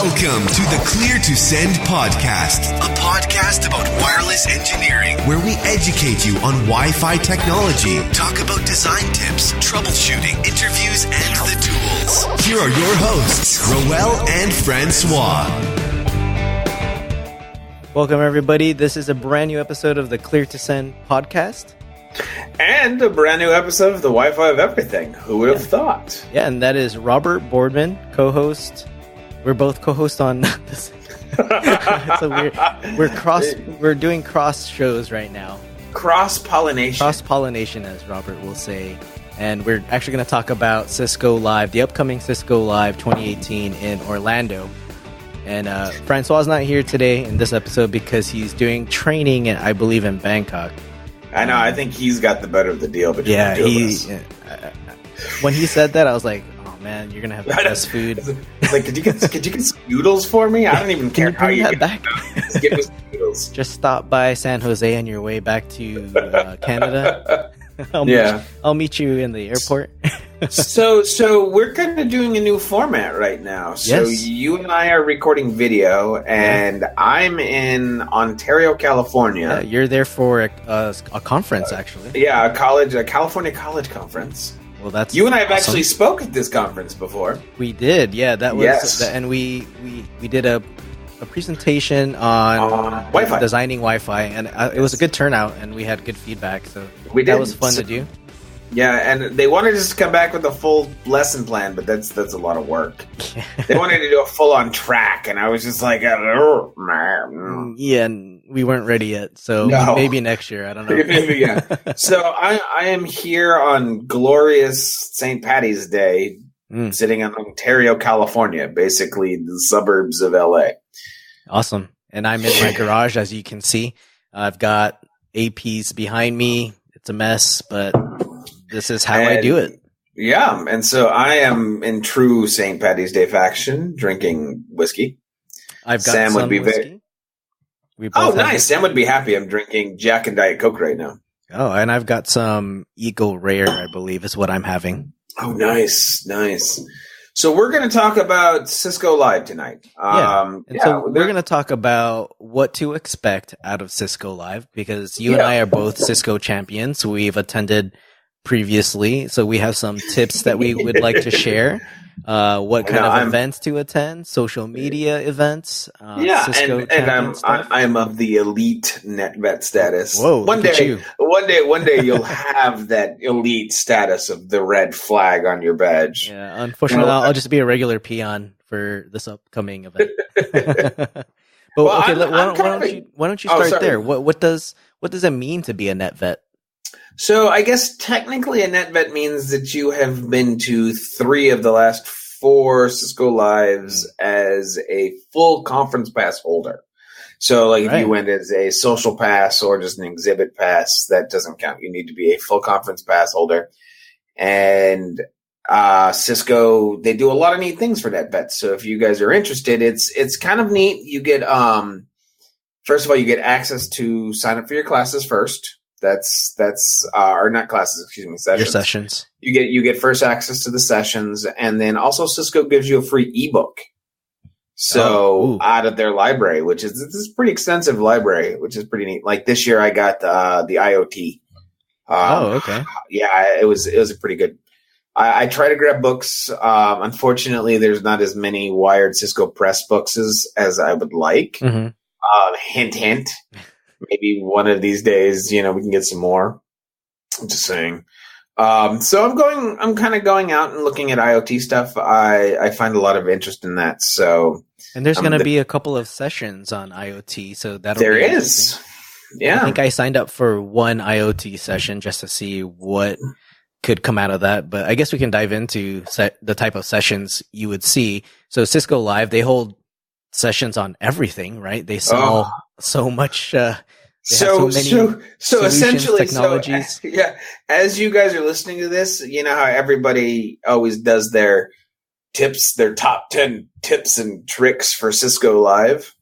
Welcome to the Clear to Send podcast, a podcast about wireless engineering, where we educate you on Wi-Fi technology, talk about design tips, troubleshooting, interviews, and the tools. Here are your hosts, Roel and Francois. Welcome, everybody. This is a brand new episode of the Clear to Send podcast. And a brand new episode of the Wi-Fi of Everything. Who would have thought? Yeah, and that is Robert Boardman, co-host. We're both co-hosts on this. So we're doing cross shows right now. Cross-pollination. Cross-pollination, as Robert will say. And we're actually going to talk about Cisco Live, the upcoming Cisco Live 2018 in Orlando. And Francois not here today in this episode because he's doing training, I believe, in Bangkok. I know. I think he's got the better of the deal between the two of us. When he said that, I was like, "Oh man, you're gonna have the best food." It's like, could you get some noodles for me? I don't even care how you get back. Just give me some noodles. Just stop by San Jose on your way back to Canada. I'll meet you in the airport. So we're kind of doing a new format right now. So you and I are recording video, and I'm in Ontario, California. Yeah, you're there for a conference, actually. Yeah, a California college conference. Well, that's you and I have awesome. actually spoke at this conference before. We did, yeah. That was, and we did a presentation on Wi-Fi, designing Wi-Fi, and it was a good turnout, and we had good feedback. So that was fun to do. Yeah, and they wanted us to come back with a full lesson plan, but that's a lot of work. They wanted to do a full-on track, and I was just like, yeah, and we weren't ready yet, so maybe next year. I don't know. Maybe, yeah. So I am here on glorious St. Patty's Day, sitting in Ontario, California, basically the suburbs of LA. Awesome. And I'm in my garage, as you can see. I've got APs behind me. It's a mess, but this is how I do it. Yeah, and so I am in true St. Patty's Day fashion, drinking whiskey. I've got Sam some would be whiskey. Nice. Sam would be happy. I'm drinking Jack and Diet Coke right now. Oh, and I've got some Eagle Rare, I believe, is what I'm having. Oh, nice. So we're going to talk about Cisco Live tonight. So we're going to talk about what to expect out of Cisco Live, because you and I are both Cisco champions. We've attended previously, so we have some tips that we would like to share. What kind of events to attend, social media events. Cisco and I'm of the elite NetVet status. Whoa! One day you'll have that elite status of the red flag on your badge. Yeah, unfortunately, I'll just be a regular peon for this upcoming event. But why don't you start there? What does it mean to be a NetVet? So I guess technically a NetVet means that you have been to 3 of the last 4 Cisco Lives as a full conference pass holder. So like if you went as a social pass or just an exhibit pass, that doesn't count. You need to be a full conference pass holder. And Cisco, they do a lot of neat things for NetVets. So if you guys are interested, it's kind of neat. You get first of all, you get access to sign up for your classes first. That's or not classes, excuse me, sessions. Your sessions. You get first access to the sessions, and then also Cisco gives you a free ebook. So out of their library, which is this is pretty extensive library, which is pretty neat. Like this year, I got the IoT. Okay. Yeah, it was a pretty good. I try to grab books. Unfortunately, there's not as many Wired Cisco Press books as I would like. Mm-hmm. Hint, hint. Maybe one of these days, we can get some more. I'm just saying. So I'm kind of going out and looking at IoT stuff. I find a lot of interest in that. So, and there's going to be a couple of sessions on IoT. So there is. Yeah. I think I signed up for one IoT session just to see what could come out of that. But I guess we can dive into the type of sessions you would see. So Cisco Live, they hold sessions on everything, right? They sell so much. So essentially, technologies. As you guys are listening to this, you know how everybody always does their tips, their top 10 tips and tricks for Cisco Live.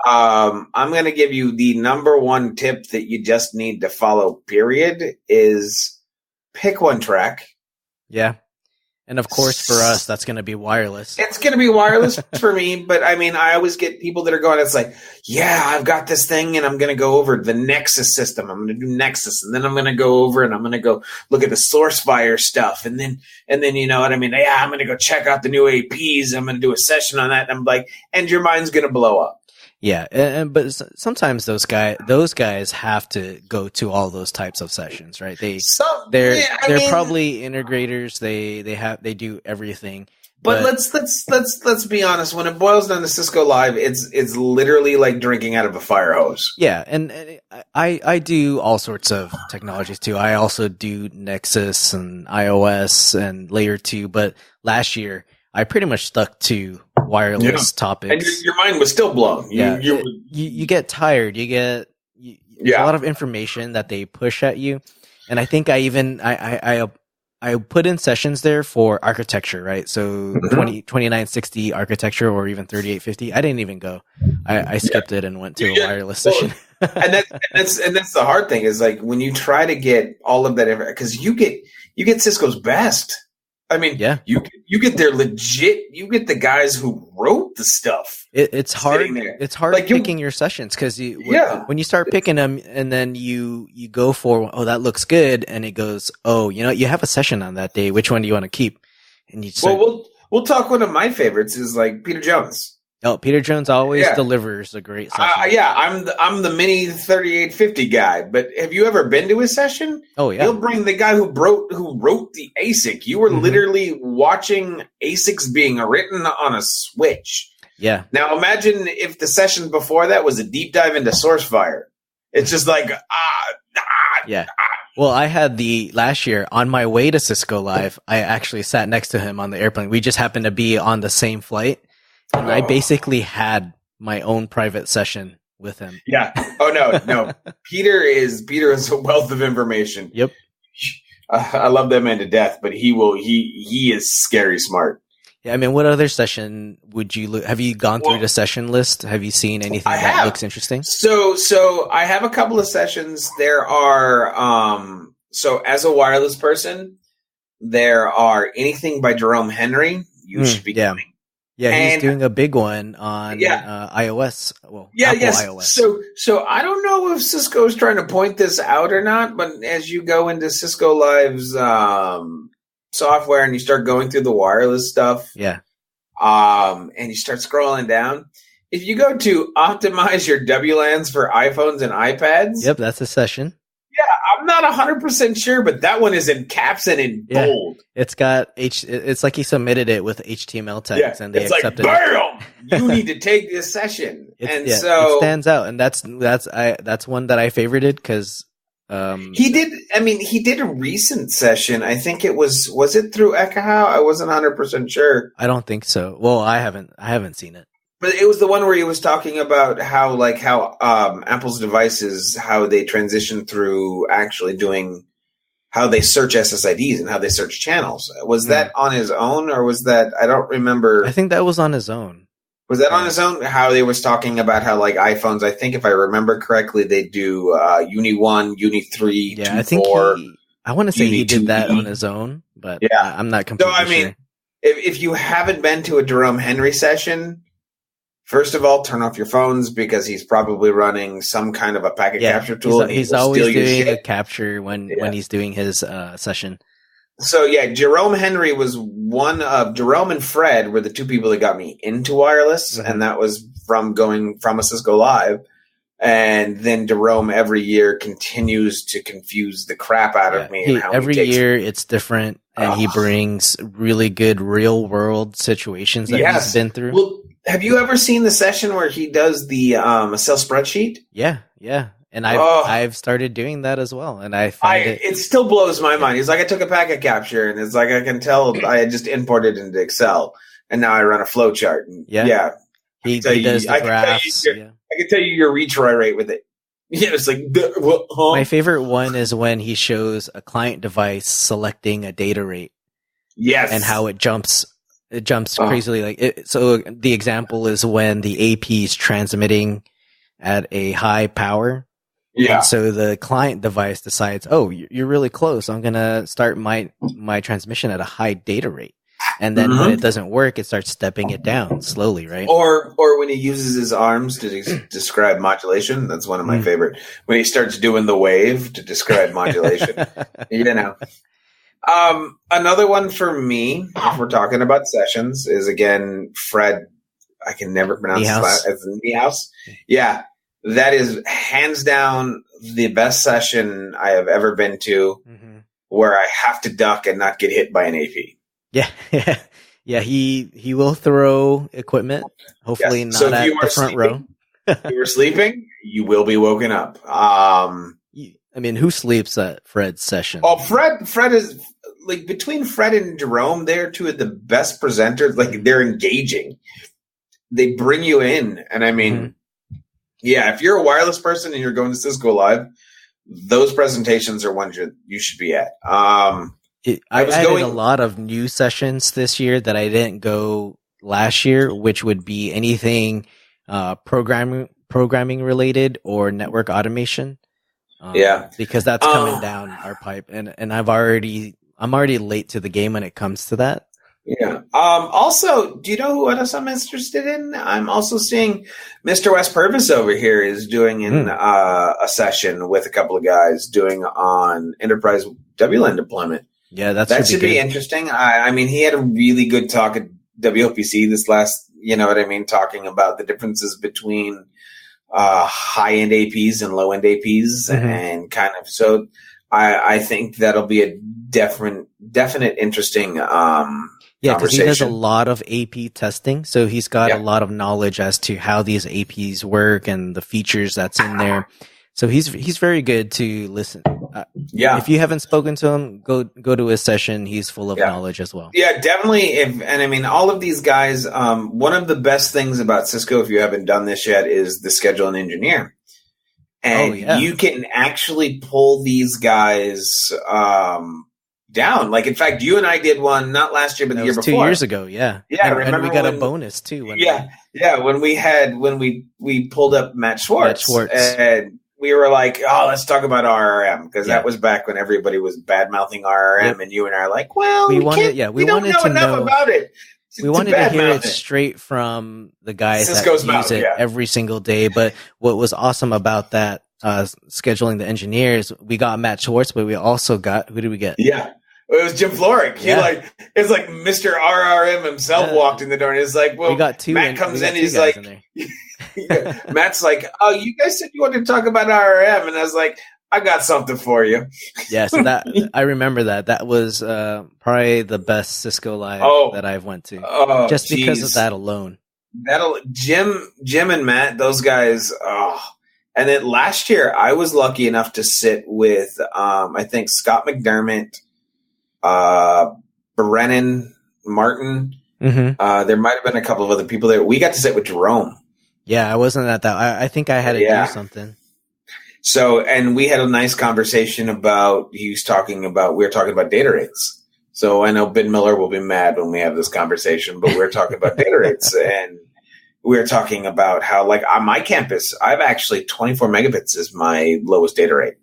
I'm going to give you the number one tip that you just need to follow, period, is pick one track. Yeah. And of course, for us, that's going to be wireless. It's going to be wireless for me, but I mean, I always get people that are going, it's like, yeah, I've got this thing and I'm going to go over the Nexus system. I'm going to do Nexus, and then I'm going to go over and I'm going to go look at the SourceFire stuff. And then, you know what I mean? Yeah, I'm going to go check out the new APs. I'm going to do a session on that. And I'm like, and your mind's going to blow up. Yeah, but sometimes those guys have to go to all those types of sessions, right? They're probably integrators. They do everything. But let's be honest. When it boils down to Cisco Live, it's literally like drinking out of a fire hose. Yeah, and I do all sorts of technologies too. I also do Nexus and iOS and Layer 2. But last year, I pretty much stuck to wireless topics. And your mind was still blown. You get tired. You get a lot of information that they push at you. And I think I put in sessions there for architecture, right? So 2960 architecture or even 3850. I didn't even go. I skipped it and went to a wireless session. and that's the hard thing is like when you try to get all of that, because you get Cisco's best. I mean, you get their legit. You get the guys who wrote the stuff. It's hard. It's hard like picking your sessions because when you start picking them and then you go for that looks good and it goes you have a session on that day. Which one do you want to keep? And you we'll talk. One of my favorites is like Peter Jones. Oh, Peter Jones always delivers a great session. I'm the mini 3850 guy. But have you ever been to his session? Oh yeah, he'll bring the guy who wrote the ASIC. You were literally watching ASICs being written on a switch. Yeah. Now imagine if the session before that was a deep dive into SourceFire. It's just like Well, I had last year on my way to Cisco Live. I actually sat next to him on the airplane. We just happened to be on the same flight. And I basically had my own private session with him. Yeah. Oh no. Peter is a wealth of information. Yep. I love that man to death, but he is scary smart. Yeah. I mean, what other session would you have you gone through the session list? Have you seen anything that looks interesting? So I have a couple of sessions. There are, so as a wireless person, there are anything by Jerome Henry. You should be doing. Yeah, he's doing a big one on iOS. Well, Apple iOS. So I don't know if Cisco is trying to point this out or not, but as you go into Cisco Live's software and you start going through the wireless stuff, and you start scrolling down, if you go to optimize your WLANs for iPhones and iPads, that's a session. Yeah, I'm not 100% sure, but that one is in caps and in bold. It's got it's like he submitted it with HTML tags and they accepted it. Bam! You need to take this session. So it stands out, and that's one that I favorited because he did a recent session. I think it was it through Ekahau? I wasn't 100% sure. I don't think so. Well, I haven't seen it. But it was the one where he was talking about how Apple's devices, how they transition through actually doing how they search SSIDs and how they search channels. Was that on his own, or was that, I don't remember. I think that was on his own. Was that on his own? How they was talking about how like iPhones, I think if I remember correctly, they do Uni 1, Uni 3, 2, I think 4. I want to say he did that on his own, but I'm not completely sure. If you haven't been to a Jerome Henry session, first of all, turn off your phones because he's probably running some kind of a packet capture tool. He's always doing a capture when he's doing his session. So Jerome Henry was Jerome and Fred were the two people that got me into wireless, and that was from going from a Cisco Live. And then Jerome every year continues to confuse the crap out of me. Every year it's different, and he brings really good real world situations that he's been through. Well, have you ever seen the session where he does the Excel spreadsheet? Yeah. And I've started doing that as well, and I find it still blows my mind. He's like, I took a packet capture, and it's like I can tell I had just imported into Excel, and now I run a flow chart. And he does the graphs. I can tell you your retry rate with it. Yeah, it's like my favorite one is when he shows a client device selecting a data rate. Yes, and how it jumps. It jumps crazily. So the example is when the AP is transmitting at a high power, And so the client device decides, oh, you're really close. I'm going to start my transmission at a high data rate. And then when it doesn't work, it starts stepping it down slowly, right? Or when he uses his arms to describe modulation. That's one of my favorite. When he starts doing the wave to describe modulation. Another one for me, if we're talking about sessions, is again Fred. I can never pronounce his last as Niehaus. Yeah, that is hands down the best session I have ever been to, where I have to duck and not get hit by an AP. Yeah. He will throw equipment. Hopefully not at the front row. If you were sleeping, you will be woken up. I mean, who sleeps at Fred's session? Oh, Fred is like between Fred and Jerome, they're two of the best presenters. Like they're engaging. They bring you in, and I mean, if you're a wireless person and you're going to Cisco Live, those presentations are ones you should be at. I added a lot of new sessions this year that I didn't go last year, which would be anything programming related or network automation. Because that's coming down our pipe, and I'm already late to the game when it comes to that. Yeah. Also, do you know who else I'm interested in? I'm also seeing Mr. Wes Purvis over here is doing a session with a couple of guys doing on enterprise WLAN deployment. Yeah, that should be interesting. I mean, he had a really good talk at WOPC this last, talking about the differences between high-end APs and low-end APs and kind of, so I think that'll be a definite interesting because he does a lot of AP testing, so he's got a lot of knowledge as to how these APs work and the features that's in there. So he's very good to listen. If you haven't spoken to him, go to his session. He's full of knowledge as well. Yeah, definitely. All of these guys. One of the best things about Cisco, if you haven't done this yet, is the schedule and engineer, and you can actually pull these guys down. Like, in fact, you and I did one not last year, but the year before. 2 years ago. Yeah. Yeah. And we got a bonus too. When we pulled up Matt Schwartz. And we were like, let's talk about RRM, because that was back when everybody was bad mouthing RRM, and you and I are like, well, we don't know enough about it. We wanted to hear it straight from the guys that use it every single day. But what was awesome about that scheduling the engineers, we got Matt Schwartz, but we also got, who did we get? Yeah. It was Jim Florick. It's like Mr. RRM himself walked in the door, and it's like, well, we got two. Matt comes in, he's like, Matt's like, oh, you guys said you wanted to talk about RRM, and I was like, I got something for you. Yeah, so that I remember that was probably the best Cisco Live that I've went to, just because of that alone. Jim and Matt, those guys. And then last year, I was lucky enough to sit with, I think Scott McDermott, Brennan Martin. There might have been a couple of other people there. We got to sit with Jerome. Yeah, I wasn't at that. I think I had to do something. So, and we had a nice conversation about, we were talking about data rates. So I know Ben Miller will be mad when we have this conversation, but we're talking about data rates, and we're talking about how, like, on my campus, I've actually 24 megabits is my lowest data rate.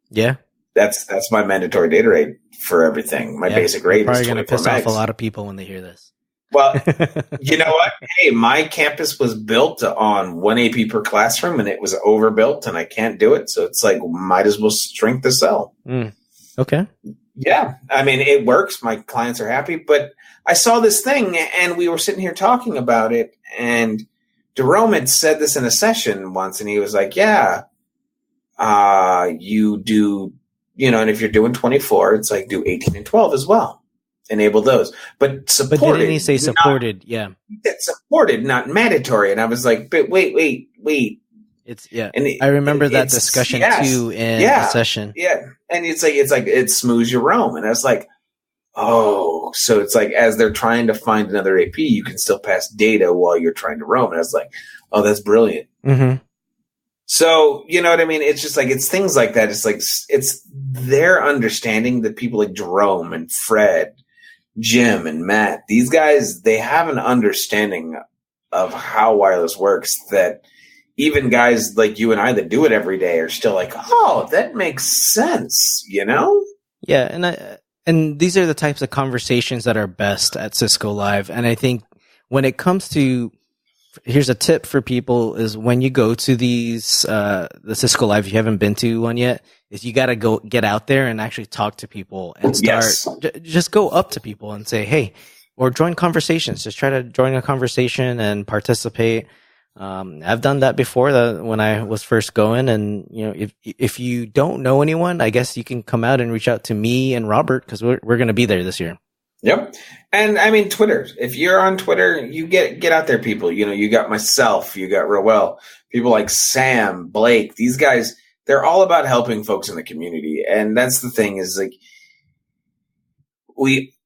Yeah. That's my mandatory data rate for everything. My basic rate is 24 megs. Probably going to piss off a lot of people when they hear this. Well, you know what? Hey, my campus was built on 1 AP per classroom, and it was overbuilt, and I can't do it. So it's like, might as well shrink the cell. Okay. Yeah. I mean, it works. My clients are happy. But I saw this thing, and we were sitting here talking about it, and Jerome had said this in a session once, and he was like, you do, and if you're doing 24, it's like do 18 and 12 as well. Enable those. But supported. But didn't he say supported? It's supported, not mandatory. And I was like, but wait. It's And I remember that discussion too in the session. Yeah. And it's like it smooths your roam. And I was like, oh, so it's like, as they're trying to find another AP, you can still pass data while you're trying to roam. And I was like, oh, that's brilliant. So, you know what I mean? It's just like, it's things like that. It's like, it's their understanding that people like Jerome and Fred, Jim and Matt, these guys, they have an understanding of how wireless works that even guys like you and I that do it every day are still like, oh, that makes sense, you know? Yeah, and these are the types of conversations that are best at Cisco Live. And I think when it comes to, here's a tip for people, is when you go to these the Cisco Live, if you haven't been to one yet, is you got to go get out there and actually talk to people and start. Just go up to people and say, hey, or join conversations. Just try to join a conversation and participate. I've done that before, when I was first going, and if you don't know anyone, I guess you can come out and reach out to me and Robert, because we're going to be there this year. Yep. And I mean, Twitter, if you're on Twitter, you get out there, people. You got myself, you got Roel, people like Sam, Blake, these guys, they're all about helping folks in the community. And that's the thing, is like,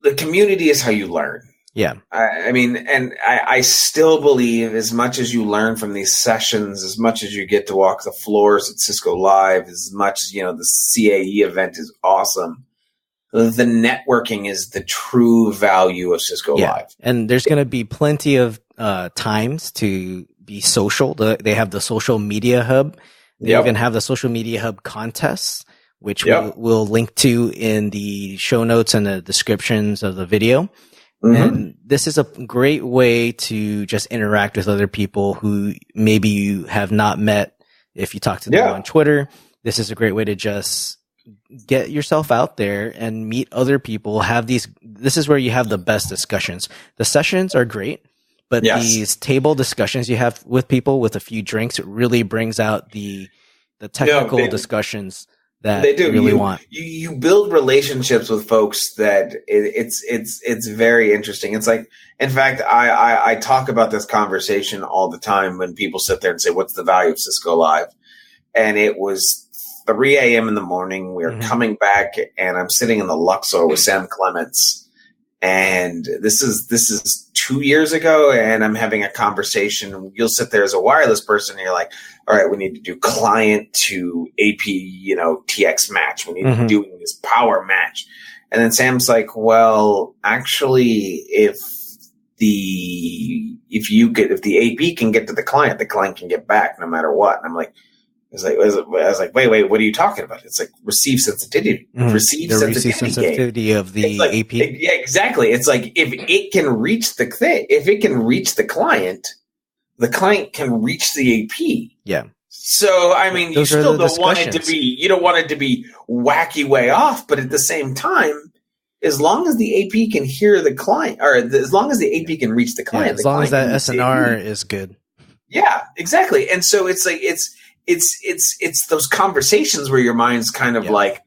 the community is how you learn. Yeah. I mean, and I still believe, as much as you learn from these sessions, as much as you get to walk the floors at Cisco Live, as much as, the CAE event is awesome, the networking is the true value of Cisco Live. And there's going to be plenty of times to be social. They have the social media hub. They even have the social media hub contests, which we'll link to in the show notes and the descriptions of the video. Mm-hmm. And this is a great way to just interact with other people who maybe you have not met if you talk to them on Twitter. This is a great way to just get yourself out there and meet other people. This is where you have the best discussions. The sessions are great, but these table discussions you have with people with a few drinks, it really brings out the technical discussions that they do. You really want. You build relationships with folks that it's very interesting. It's like, in fact, I talk about this conversation all the time when people sit there and say, what's the value of Cisco Live? And it was 3 a.m. in the morning. We were coming back, and I'm sitting in the Luxor with Sam Clements. And this is 2 years ago, and I'm having a conversation. You'll sit there as a wireless person, and you're like, all right, we need to do client to AP, TX match. We need to do this power match. And then Sam's like, well, actually, if the AP can get to the client can get back no matter what. And I'm like, I was like, wait, what are you talking about? It's like receive sensitivity. Receive sensitivity of the AP. Yeah, exactly. It's like, if it can reach the client can reach the AP. Yeah. So, I mean, you still don't want it to be wacky way off, but at the same time, as long as the AP can hear the client, or as long as the AP can reach the client, as long as that SNR is good. Yeah, exactly. And so it's like, it's those conversations where your mind's kind of like,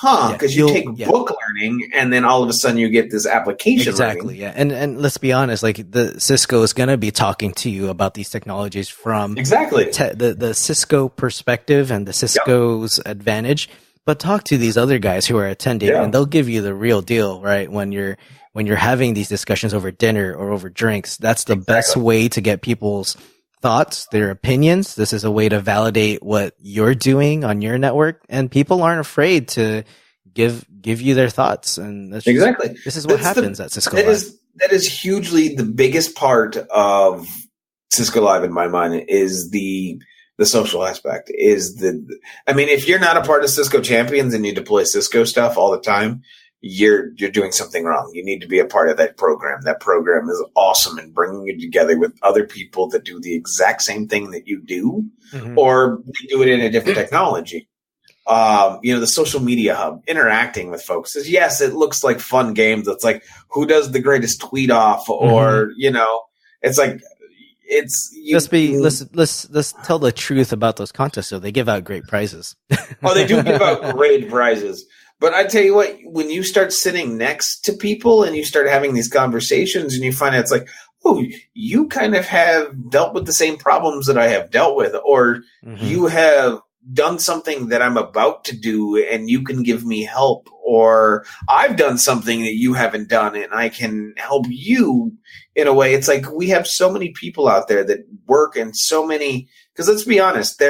because you take book learning, and then all of a sudden you get this application. Exactly. learning. Yeah. And let's be honest, like, the Cisco is going to be talking to you about these technologies from the Cisco perspective and the Cisco's advantage, but talk to these other guys who are attending, and they'll give you the real deal, right? When you're having these discussions over dinner or over drinks, that's the best way to get people's thoughts, their opinions. This is a way to validate what you're doing on your network, and people aren't afraid to give you their thoughts. And this is what happens at Cisco Live. That is hugely the biggest part of Cisco Live in my mind, is the social aspect. If you're not a part of Cisco Champions and you deploy Cisco stuff all the time, you're doing something wrong. You need to be a part of that program. That program is awesome in bringing you together with other people that do the exact same thing that you do, or they do it in a different technology. The social media hub, interacting with folks is, yes, it looks like fun games. It's like, who does the greatest tweet off, or, it's like, let's tell the truth about those contests. So they give out great prizes. Oh, they do give out great prizes. But I tell you what, when you start sitting next to people and you start having these conversations, and you find out it's like, oh, you kind of have dealt with the same problems that I have dealt with, or you have done something that I'm about to do and you can give me help, or I've done something that you haven't done and I can help you in a way. It's like, we have so many people out there that work in so many, because let's be honest,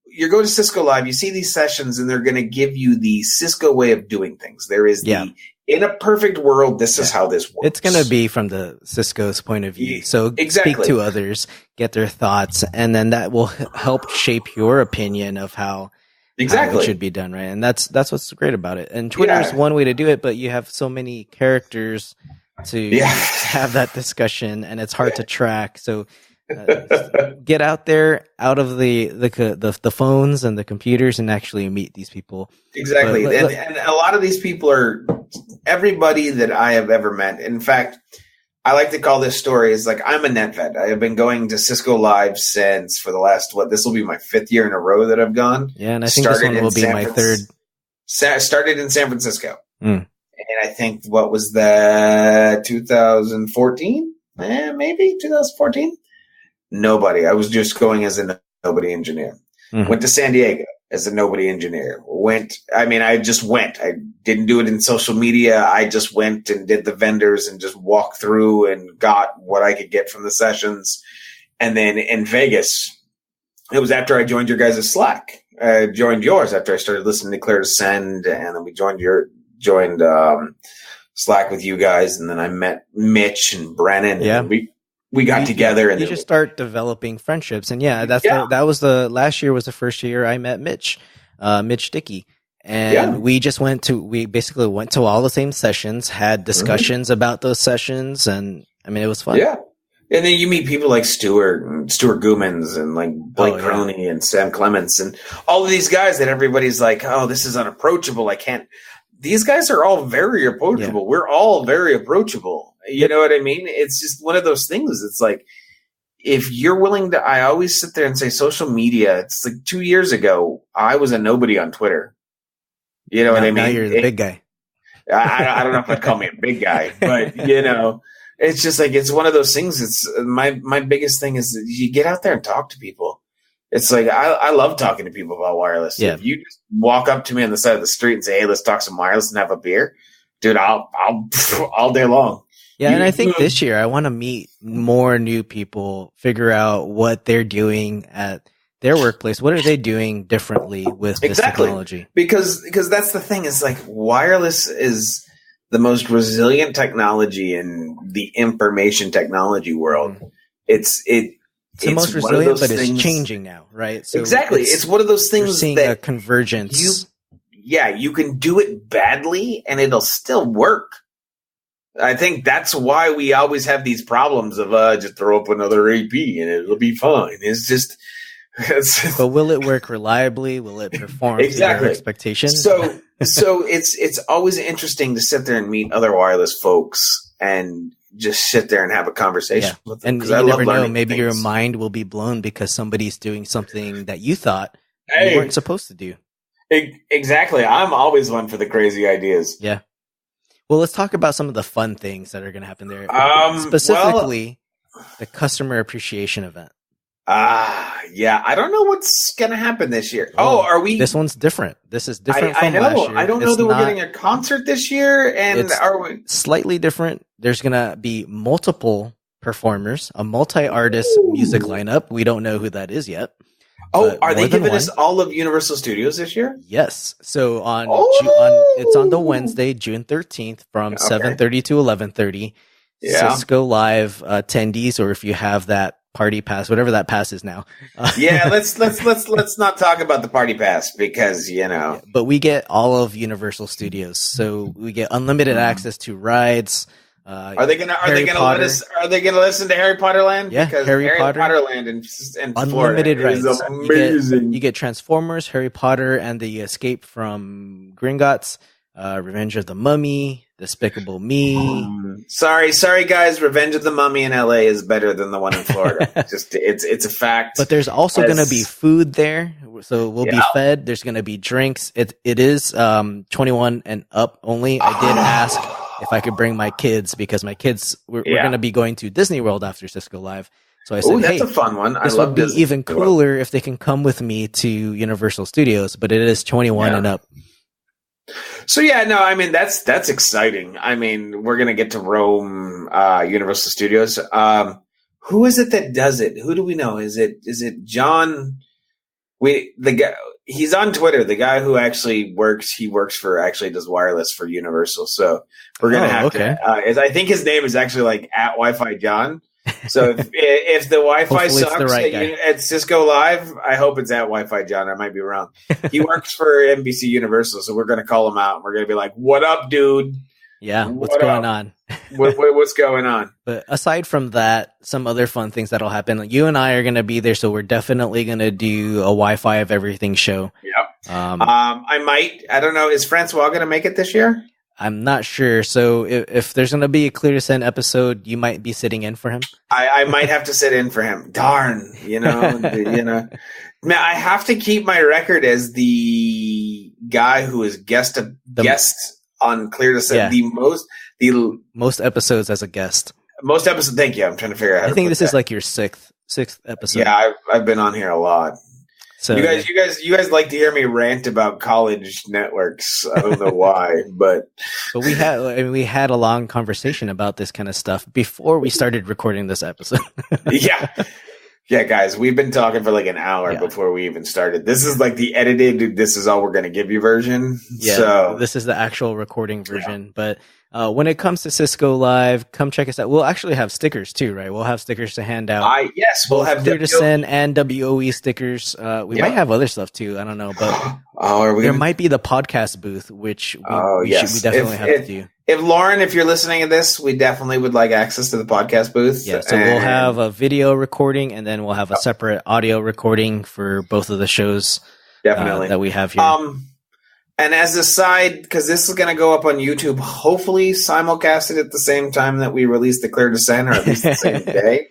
you go to Cisco Live, you see these sessions, and they're going to give you the Cisco way of doing things. There is the in a perfect world, this is how this works. It's going to be from the Cisco's point of view. So speak to others, get their thoughts, and then that will help shape your opinion of how it should be done, right? And that's what's great about it. And Twitter is one way to do it, but you have so many characters to have that discussion, and it's hard to track. So get out there, out of the phones and the computers, and actually meet these people. Exactly, and a lot of these people are everybody that I have ever met. In fact, I like to call this story is like I'm a net vet. I have been going to Cisco Live since for the last this will be my 5th year in a row that I've gone. Yeah, and I think this one will be my 3rd. Started in San Francisco, and I think what was the 2014? Maybe 2014. Nobody. I was just going as a nobody engineer. Went to San Diego as a nobody engineer. I just went. I didn't do it in social media. I just went and did the vendors and just walked through and got what I could get from the sessions. And then in Vegas, it was after I joined your guys' Slack. I joined yours after I started listening to Clear to Send, and then we joined Slack with you guys, and then I met Mitch and Brennan. Yeah. And we got together, and you just start developing friendships. And that was last year was the first year I met Mitch Dickey. And we basically went to all the same sessions, had discussions about those sessions. And I mean, it was fun. Yeah. And then you meet people like Stuart Goomans and like Blake Croney and Sam Clements and all of these guys that everybody's like, oh, this is unapproachable. I can't. These guys are all very approachable. Yeah. We're all very approachable. You know what I mean? It's just one of those things. It's like, if you're willing to, I always sit there and say social media. It's like 2 years ago, I was a nobody on Twitter. You know what I mean? Now you're the big guy. I don't know if I'd call me a big guy, but it's just like, it's one of those things. It's my biggest thing is that you get out there and talk to people. It's like, I love talking to people about wireless. Yeah. If you just walk up to me on the side of the street and say, hey, let's talk some wireless and have a beer, dude, I'll all day long. Yeah, and I think this year I want to meet more new people, figure out what they're doing at their workplace. What are they doing differently with this technology? Because that's the thing. Is like wireless is the most resilient technology in the information technology world. It's the most resilient, but it's changing now, right? So exactly. It's one of those things seeing that a convergence. You can do it badly and it'll still work. I think that's why we always have these problems of just throw up another AP and it'll be fine. It's just. But will it work reliably? Will it perform to your expectations? So it's always interesting to sit there and meet other wireless folks and just sit there and have a conversation with them. And you never know, maybe your mind will be blown because somebody's doing something that you thought you weren't supposed to do. Exactly. I'm always one for the crazy ideas. Yeah. Well, let's talk about some of the fun things that are going to happen there. Specifically, the customer appreciation event. I don't know what's going to happen this year. Are we? This one's different. This is different from last year. I don't know that we're getting a concert this year. And are we? Slightly different. There's going to be multiple performers, a multi-artist music lineup. We don't know who that is yet. Are they giving us all of Universal Studios this year? Yes. So it's on the Wednesday, June 13th from 7:30 to 11:30. Yeah. Cisco Live attendees, or if you have that party pass, whatever that pass is now. Let's not talk about the party pass because But we get all of Universal Studios, so we get unlimited access to rides. Are they gonna listen to Harry Potter Land? Yeah, because Harry Potter Land in unlimited Florida rides. is amazing. You get Transformers, Harry Potter, and the Escape from Gringotts, Revenge of the Mummy, Despicable Me. Sorry, guys. Revenge of the Mummy in LA is better than the one in Florida. It's a fact. But there's also going to be food there, so we'll be fed. There's going to be drinks. It is 21 and up only. I did ask if I could bring my kids because my kids we're going to be going to Disney World after Cisco Live. So I said, that's a fun one. This would be Disney even cooler if they can come with me to Universal Studios, but it is 21 and up. So that's exciting. I mean, we're gonna get to roam Universal Studios. Who is it that does it? Who do we know? Is it John? The guy. he's on Twitter. The guy who actually does wireless for Universal. So we're gonna have to. I think his name is actually like at Wi-Fi John. So if the Wi-Fi sucks at Cisco Live, I hope it's at Wi-Fi John. I might be wrong. He works for NBC Universal, so we're gonna call him out. And we're gonna be like, "What up, dude? Yeah, what's going on? What's going on?" But aside from that, some other fun things that'll happen. Like, you and I are going to be there, so we're definitely going to do a Wi-Fi of Everything show. Yep. I might. I don't know. Is Francois going to make it this year? I'm not sure. So if there's going to be a Clear to Send episode, you might be sitting in for him. I might have to sit in for him. Darn. Man, I have to keep my record as the guy who is guest on Clear to Send the most episodes as a guest. Most episodes. Thank you. I'm trying to figure out how I think this is like your sixth episode. Yeah, I've been on here a lot. So you guys like to hear me rant about college networks. I don't know why, but we had a long conversation about this kind of stuff before we started recording this episode. Yeah, guys, we've been talking for like an hour before we even started. This is like the edited, this is all we're going to give you version. Yeah, so this is the actual recording version. Yeah. But when it comes to Cisco Live, come check us out. We'll actually have stickers too, right? We'll have stickers to hand out. Yes, we'll have Clear to Send and WOE stickers. We might have other stuff too. I don't know, but there might be the podcast booth, which we definitely have to do. If Lauren, if you're listening to this, we definitely would like access to the podcast booth. Yeah, so we'll have a video recording, and then we'll have a separate audio recording for both of the shows that we have here. And as a side, because this is going to go up on YouTube, hopefully simulcasted at the same time that we release the Clear to Send, or at least the same day.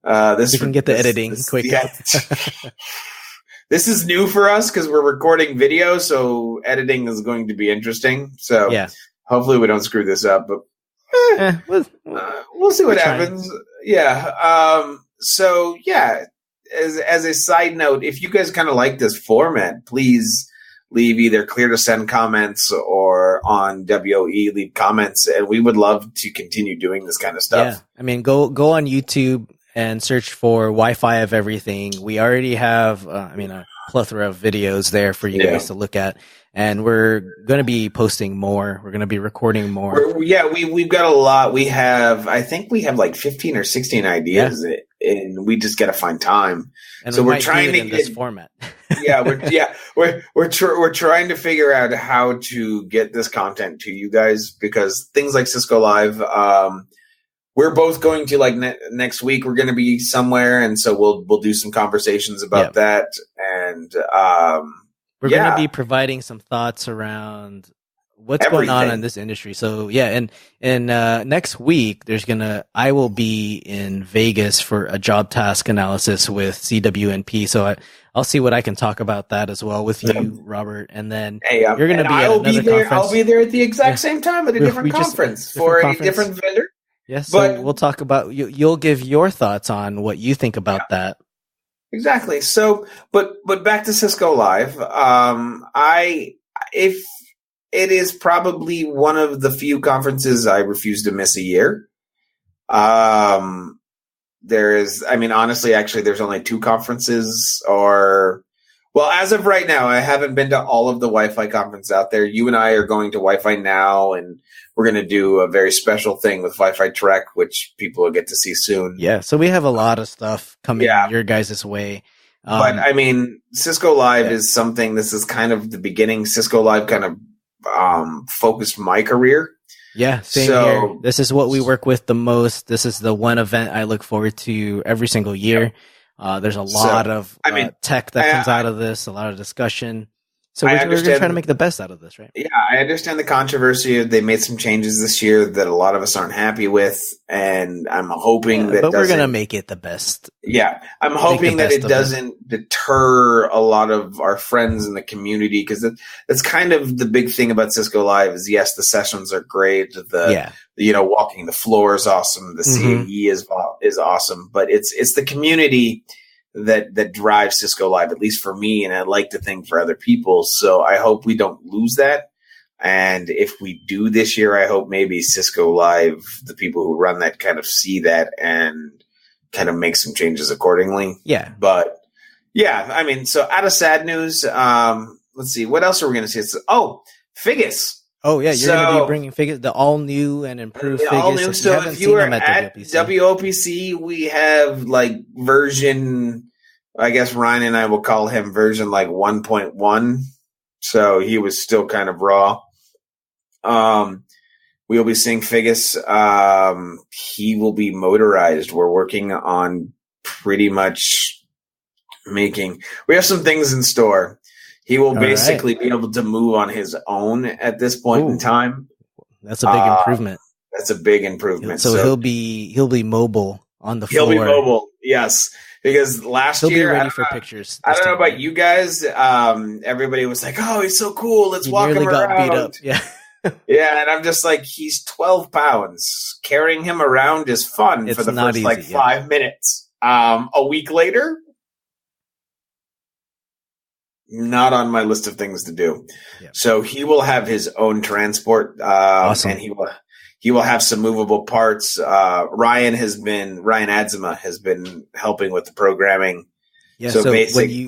We can get the editing quick. Yeah. This is new for us because we're recording video, so editing is going to be interesting. So hopefully we don't screw this up, but we'll see what happens. Yeah. As a side note, if you guys kind of like this format, please leave either Clear to Send comments or on WOE leave comments, and we would love to continue doing this kind of stuff. Yeah. I mean, go on YouTube and search for Wi-Fi of Everything. We already have, a plethora of videos there for you guys to look at. And we're going to be posting more. We're going to be recording more. We've got a lot. I think we have like 15 or 16 ideas, and we just got to find time. And so we're trying to get this format. We're trying to figure out how to get this content to you guys, because things like Cisco Live, we're both going to like next week. We're going to be somewhere, and so we'll do some conversations about that, and we're going to be providing some thoughts around what's going on in this industry. So and next week I will be in Vegas for a job task analysis with CWNP. So I'll see what I can talk about that as well with you, Robert. And then you're going to be at another conference. I'll be there at the exact same time at a different conference for a different vendor. Yes, so we'll talk about you'll give your thoughts on what you think about that. Exactly. So, but back to Cisco Live. If it is probably one of the few conferences I refuse to miss a year. There's only two conferences, as of right now, I haven't been to all of the Wi-Fi conferences out there. You and I are going to Wi-Fi Now, and we're going to do a very special thing with Wi-Fi Trek, which people will get to see soon. Yeah, so we have a lot of stuff coming your guys' way. But Cisco Live is something. This is kind of the beginning. Cisco Live kind of focused my career. Yeah, same here. This is what we work with the most. This is the one event I look forward to every single year. There's a lot of tech that comes out of this, a lot of discussion. So we're going to try to make the best out of this, right? Yeah, I understand the controversy. They made some changes this year that a lot of us aren't happy with, and I'm hoping but we're going to make it the best. Yeah, I'm hoping that it doesn't deter a lot of our friends in the community, because that's kind of the big thing about Cisco Live is, yes, the sessions are great. Walking the floor is awesome. The CAE is awesome, but it's the community that drives Cisco Live, at least for me, and I like to think for other people. So I hope we don't lose that. And if we do this year, I hope maybe Cisco Live, the people who run that, kind of see that and kind of make some changes accordingly. Yeah. But Yeah, I mean, so out of sad news, let's see, what else are we going to see? Figus. Oh yeah, you're going to be bringing Figus, the all new and improved Figus. All new. So if you were at WOPC, we have like version. I guess Ryan and I will call him version like 1.1. So he was still kind of raw. We'll be seeing Figus. He will be motorized. We're working on pretty much we have some things in store. He will basically be able to move on his own at this point in time. That's a big improvement. That's a big improvement. So he'll be mobile on the floor. He'll be mobile, yes. Because last year, he'll be ready for pictures. I don't know about you guys. Everybody was like, "Oh, he's so cool. Let's walk him around." Got beat up. Yeah. Yeah, and I'm just like, he's 12 pounds. Carrying him around is fun for the first 5 minutes. A week later, not on my list of things to do. Yep. So he will have his own transport, awesome. And he will have some movable parts. Ryan Adzema has been helping with the programming. Yeah, so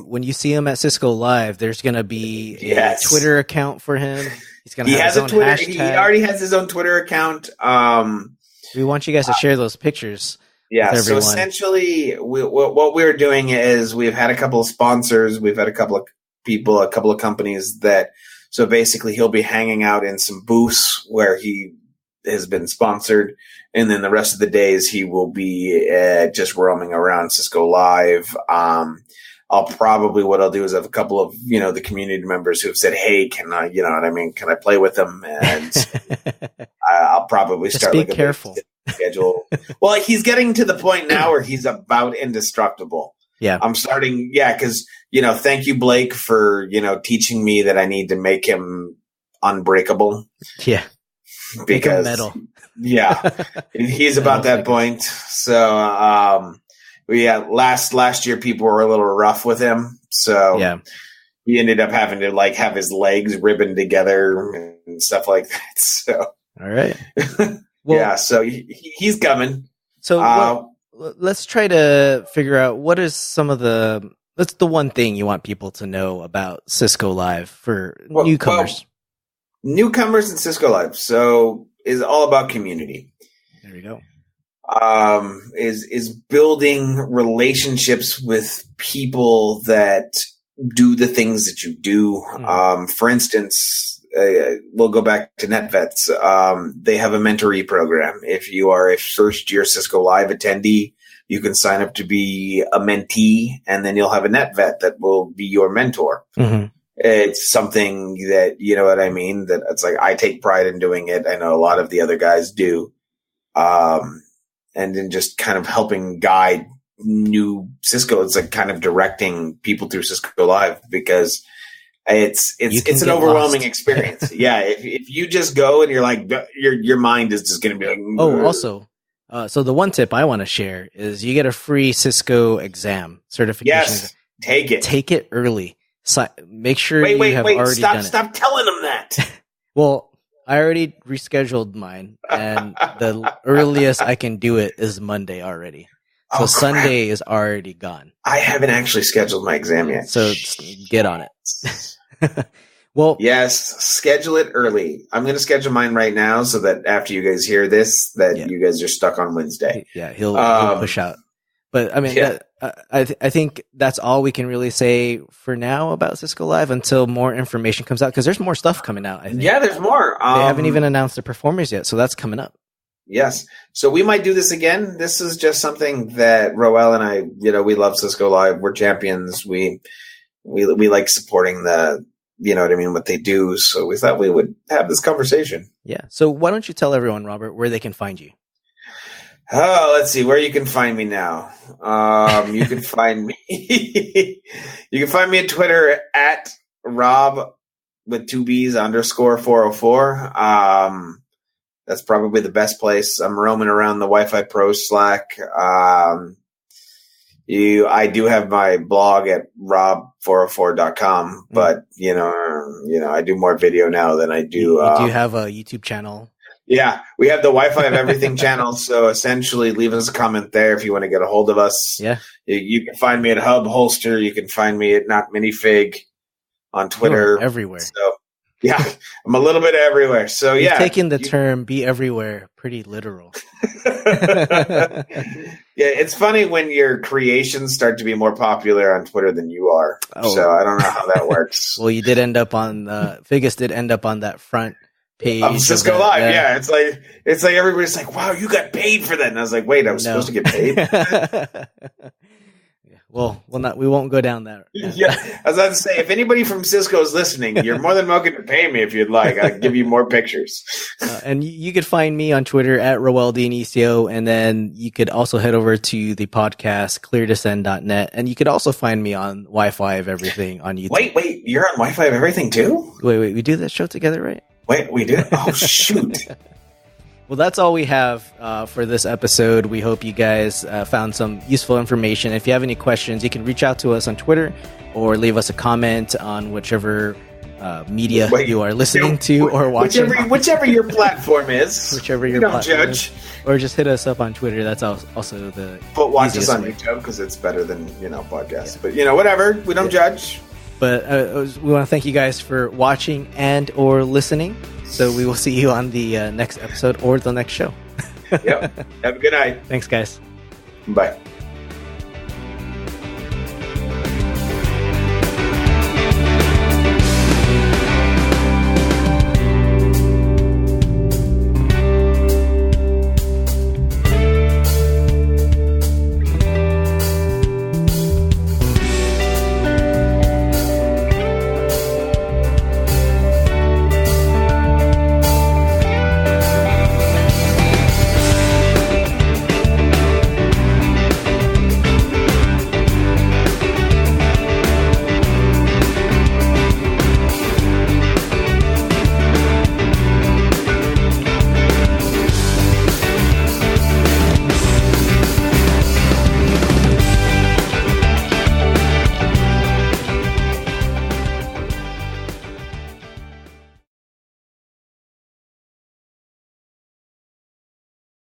when you see him at Cisco Live, there's going to be a Twitter account for him. He's going to have his own Twitter. Hashtag. He already has his own Twitter account. We want you guys to share those pictures. Yeah, so essentially what we're doing is we've had a couple of sponsors. We've had a couple of people, a couple of companies so basically he'll be hanging out in some booths where he has been sponsored. And then the rest of the days he will be just roaming around Cisco Live. What I'll do is have a couple of, the community members who have said, "Hey, can I, can I play with them?" And I'll probably start be careful. Schedule. Well, he's getting to the point now where he's about indestructible. Yeah. I'm starting. Yeah. Cause thank you, Blake, for, teaching me that I need to make him unbreakable. Yeah. Because metal. Yeah, he's about that point. So, last year people were a little rough with him. So yeah, he ended up having to have his legs ribboned together and stuff like that. So, all right. Well, yeah, so he's coming. So let's try to figure out what is that's the one thing you want people to know about Cisco Live for newcomers. Newcomers in Cisco Live. So is all about community. There you go. Is building relationships with people that do the things that you do. For instance, we'll go back to NetVets. They have a mentoree program. If you are a first-year Cisco Live attendee, you can sign up to be a mentee, and then you'll have a NetVet that will be your mentor. Mm-hmm. It's something that, you know what I mean? That it's like, I take pride in doing it. I know a lot of the other guys do. And then just kind of helping guide new Cisco. It's like kind of directing people through Cisco Live, because it's an overwhelming experience. Yeah. If you just go and you're like, your mind is just going to be like, oh, also, so the one tip I want to share is you get a free Cisco exam certification. Yes. Take it early. So make sure you have already done it. Stop telling them that. Well, I already rescheduled mine, and the earliest I can do it is Monday already. So Sunday is already gone. I haven't actually scheduled my exam yet. So get on it. Well, yes, schedule it early. I'm going to schedule mine right now so that after you guys hear this, you guys are stuck on Wednesday. Yeah, he'll push out. But I mean, I think that's all we can really say for now about Cisco Live until more information comes out, because there's more stuff coming out. I think. Yeah, there's more. They haven't even announced the performers yet, so that's coming up. Yes, so we might do this again. This is just something that Roel and I, we love Cisco Live. We're champions. We like supporting what they do. So we thought we would have this conversation. Yeah. So why don't you tell everyone, Robert, where they can find you? Oh, let's see where you can find me now. You can find me. You can find me on Twitter at Rob with 2 B's _404. That's probably the best place. I'm roaming around the Wi-Fi Pro Slack. I do have my blog at rob404.com, but I do more video now than I do. You do have a YouTube channel. Yeah, we have the Wi-Fi of Everything channel. So essentially, leave us a comment there if you want to get a hold of us. Yeah. You can find me at Hub Holster. You can find me at Not Minifig on Twitter. Everywhere. So, yeah, I'm a little bit everywhere. So, You've taken the term "be everywhere" pretty literal. Yeah, it's funny when your creations start to be more popular on Twitter than you are. Oh. So I don't know how that works. Well, you did end up on Figus did end up on that front page of Cisco Live. Yeah, it's like everybody's like, "Wow, you got paid for that," and I was like, "Wait, I was supposed to get paid." Well, we won't go down that. Yeah, I was about to say, if anybody from Cisco is listening, you're more than welcome to pay me if you'd like. I'll give you more pictures. And you could find me on Twitter at RoelDeanicio, and then you could also head over to the podcast cleardescend.net, and you could also find me on Wi-Fi of Everything on YouTube. Wait, you're on Wi-Fi of Everything too? Wait, we do that show together, right? Wait, we do? Oh, shoot. Well, that's all we have for this episode. We hope you guys found some useful information. If you have any questions, you can reach out to us on Twitter or leave us a comment on whichever media you are listening to or watching. Whichever your platform is. Whichever your platform judge. Is. Or just hit us up on Twitter. That's also the But watch us on YouTube because it's better than, podcasts. Yeah. But, whatever. We don't judge. But we want to thank you guys for watching and or listening. So we will see you on the next episode or the next show. Yep. Have a good night. Thanks, guys. Bye.